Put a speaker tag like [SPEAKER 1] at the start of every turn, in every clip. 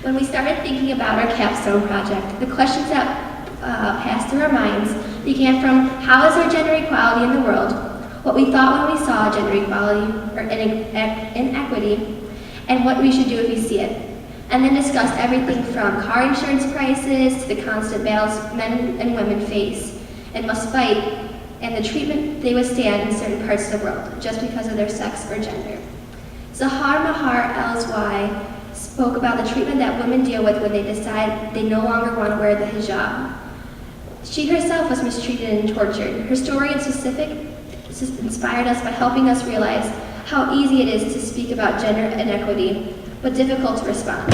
[SPEAKER 1] When we started thinking about our capstone project, the questions that passed through our minds began from how is there gender equality in the world, what we thought when we saw gender equality or inequity, and what we should do if we see it. And then discussed everything from car insurance prices to the constant battles men and women face and must fight, and the treatment they withstand in certain parts of the world just because of their sex or gender. Zahar Mahar Elswai spoke about the treatment that women deal with when they decide they no longer want to wear the hijab. She herself was mistreated and tortured. Her story in specific inspired us by helping us realize how easy it is to speak about gender inequity, but difficult to respond.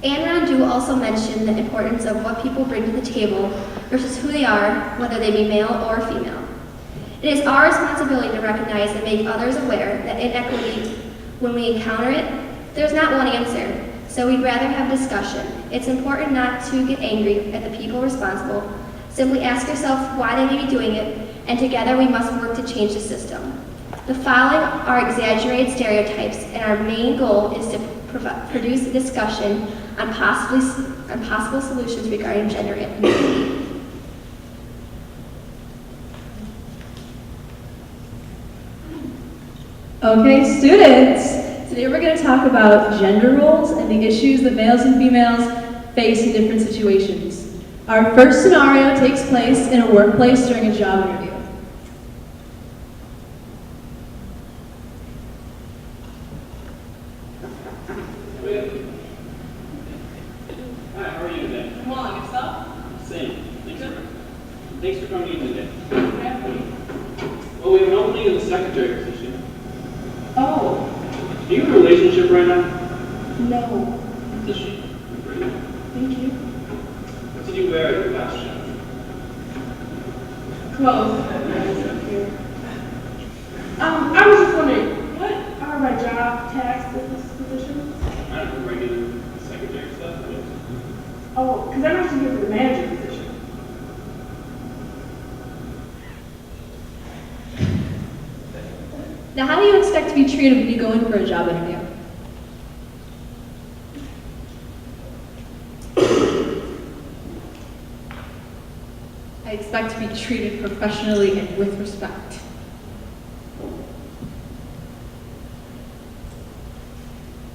[SPEAKER 1] Anne Rondu also mentioned the importance of what people bring to the table versus who they are, whether they be male or female. It is our responsibility to recognize and make others aware that inequity, when we encounter it, there's not one answer, so we'd rather have discussion. It's important not to get angry at the people responsible. Simply ask yourself why they may be doing it, and together we must work to change the system. The following are exaggerated stereotypes, and our main goal is to produce a discussion on possible solutions regarding gender inequity.
[SPEAKER 2] Okay, students, today we're going to talk about gender roles and the issues that males and females face in different situations. Our first scenario takes place in a workplace during a job interview.
[SPEAKER 3] Hi, how are you today?
[SPEAKER 4] I'm well, and yourself?
[SPEAKER 3] Same. Thanks for coming in today. Well, we have an opening in the secretary position.
[SPEAKER 4] Oh,
[SPEAKER 3] Are you in a relationship right now?
[SPEAKER 4] no.
[SPEAKER 3] Is she? Great.
[SPEAKER 4] Thank you.
[SPEAKER 3] What did you wear at your last job?
[SPEAKER 4] Close. I was just wondering, what are my job tax business positions?
[SPEAKER 3] I don't know, regular secretary stuff.
[SPEAKER 4] Oh, because I'm actually here for the manager position.
[SPEAKER 2] Now, how do you expect to be treated when you go in for a job interview? I expect to be treated professionally and with respect.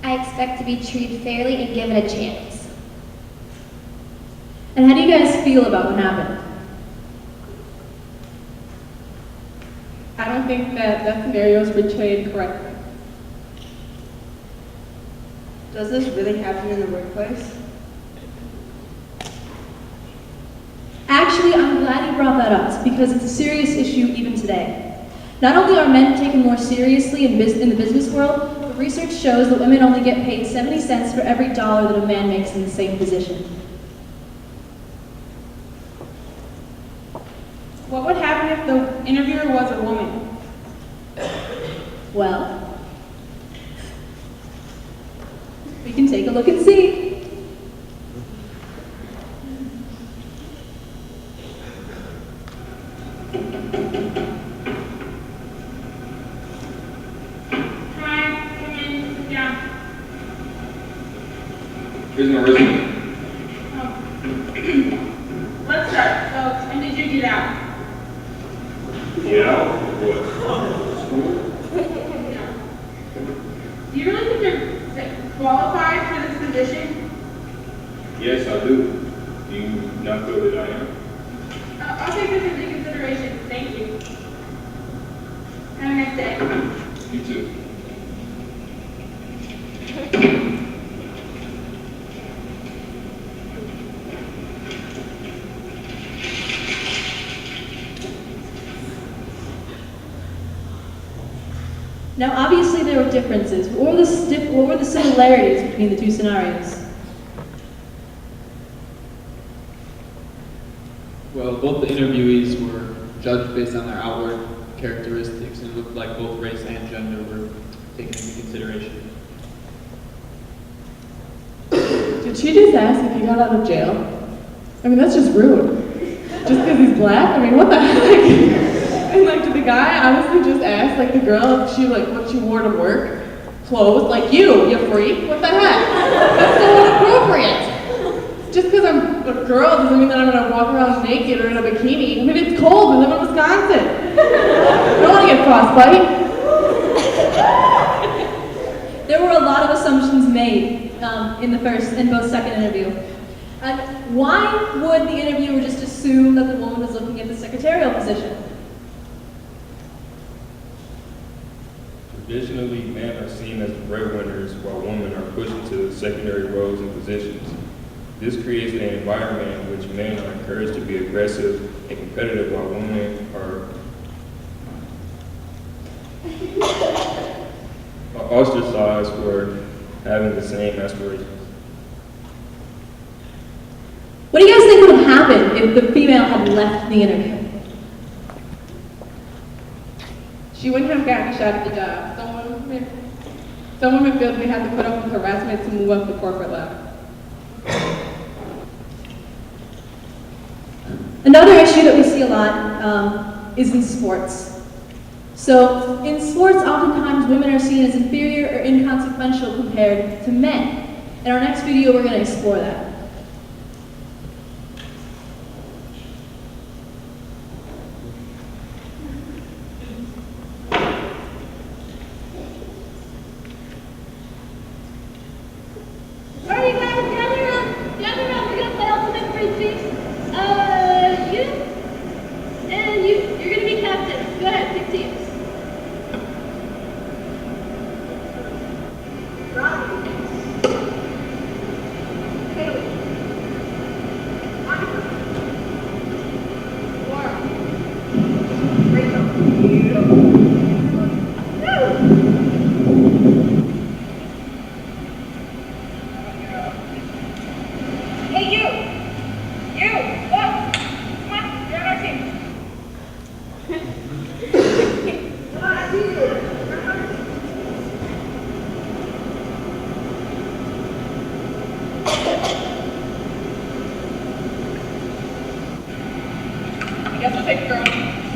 [SPEAKER 1] I expect to be treated fairly and given a chance.
[SPEAKER 2] And how do you guys feel about what happened?
[SPEAKER 5] I don't think that scenario is portrayed correctly.
[SPEAKER 6] Does this really happen in the workplace?
[SPEAKER 2] Actually, I'm glad you brought that up because it's a serious issue even today. Not only are men taken more seriously in the business world, but research shows that women only get paid 70 cents for every dollar that a man makes in the same position.
[SPEAKER 5] What would happen if the interviewer was a woman?
[SPEAKER 2] Well, we can take a look and see.
[SPEAKER 3] Here's my resume.
[SPEAKER 4] Let's start. So, when did you do that?
[SPEAKER 3] Yeah. What?
[SPEAKER 4] Do you really think you're qualified for this position?
[SPEAKER 3] Yes, I do. Do you not feel that I am?
[SPEAKER 4] I'll take this into consideration. Thank you. Have a nice day.
[SPEAKER 3] You too.
[SPEAKER 2] Now, obviously there were differences. What were the similarities between the two scenarios?
[SPEAKER 7] Well, both the interviewees were judged based on their outward characteristics, and it looked like both race and gender were taken into consideration.
[SPEAKER 5] Did she just ask if he got out of jail? I mean, that's just rude. Just because he's black? I mean, what the heck? And like, did the guy honestly just ask like the girl if she what she wore to work? clothes like you freak. What the heck? That's so inappropriate. Just because I'm a girl doesn't mean that I'm gonna walk around naked or in a bikini. I mean, it's cold. We live in Wisconsin. I don't want to get frostbite.
[SPEAKER 2] There were a lot of assumptions made in both second interview. And why would the interviewer just assume that the woman was looking at the secretarial position?
[SPEAKER 8] Traditionally, men are seen as the breadwinners while women are pushed into secondary roles and positions. This creates an environment in which men are encouraged to be aggressive and competitive while women are ostracized for having the same aspirations.
[SPEAKER 2] What do you guys think would have happened if the female had left the interview?
[SPEAKER 5] She wouldn't have gotten a shot at the job. Some women feel they have to put up with harassment to move up the corporate ladder.
[SPEAKER 2] Another issue that we see a lot is in sports. So in sports, oftentimes women are seen as inferior or inconsequential compared to men. In our next video, we're going to explore that.
[SPEAKER 4] Alright, guys, gather up. Gather up. We're gonna play ultimate frisbee. You and you. You're gonna be captain. Go ahead, pick teams. Hey, you! You! Up! Come on, you're on our team. Come on, I see you. I guess we'll take a girl.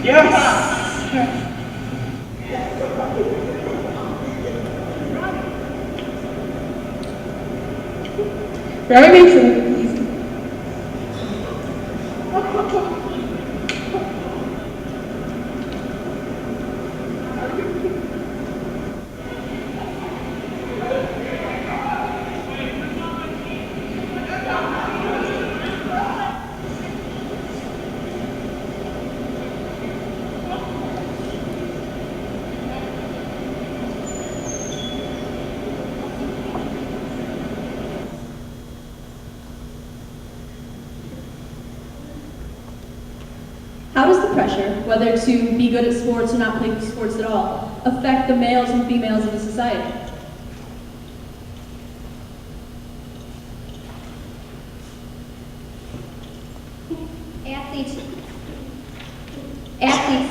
[SPEAKER 3] Yes!
[SPEAKER 5] Very makes it easy.
[SPEAKER 2] How does the pressure, whether to be good at sports or not play sports at all, affect the males and females of the society?
[SPEAKER 1] Athletes,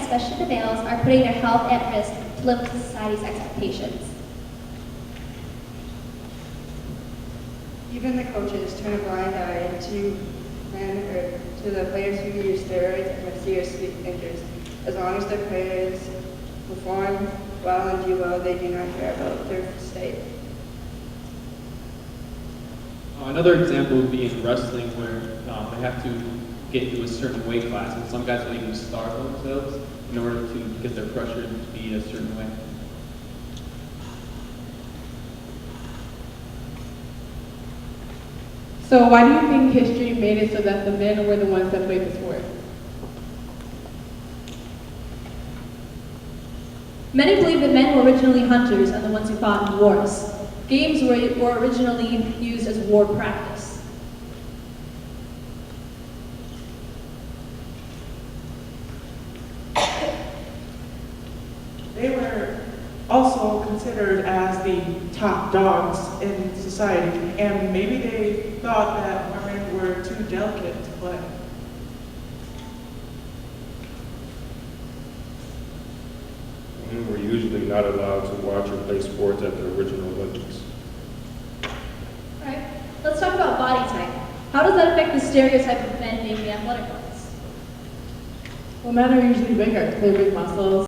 [SPEAKER 1] especially the males, are putting their health at risk to live up to society's expectations.
[SPEAKER 6] Even the coaches turn a blind eye to the players who use steroids and are seriously injured. As long as their players perform well and do well, they do not care about their state.
[SPEAKER 7] Another example would be in wrestling where they have to get into a certain weight class, and some guys will even starve themselves in order to get their pressure to be a certain way.
[SPEAKER 5] So why do you think history made it so that the men were the ones that played the sport?
[SPEAKER 2] Many believe that men were originally hunters and the ones who fought in wars. Games were originally used as war practice.
[SPEAKER 9] They were also considered as the top dogs in society, and maybe they thought that women were too delicate to play.
[SPEAKER 8] Women were usually not allowed to watch or play sports at the original Olympics.
[SPEAKER 2] Alright, let's talk about body type. How does that affect the stereotype of men being the athletic ones?
[SPEAKER 5] Well, men are usually bigger. They're big muscles.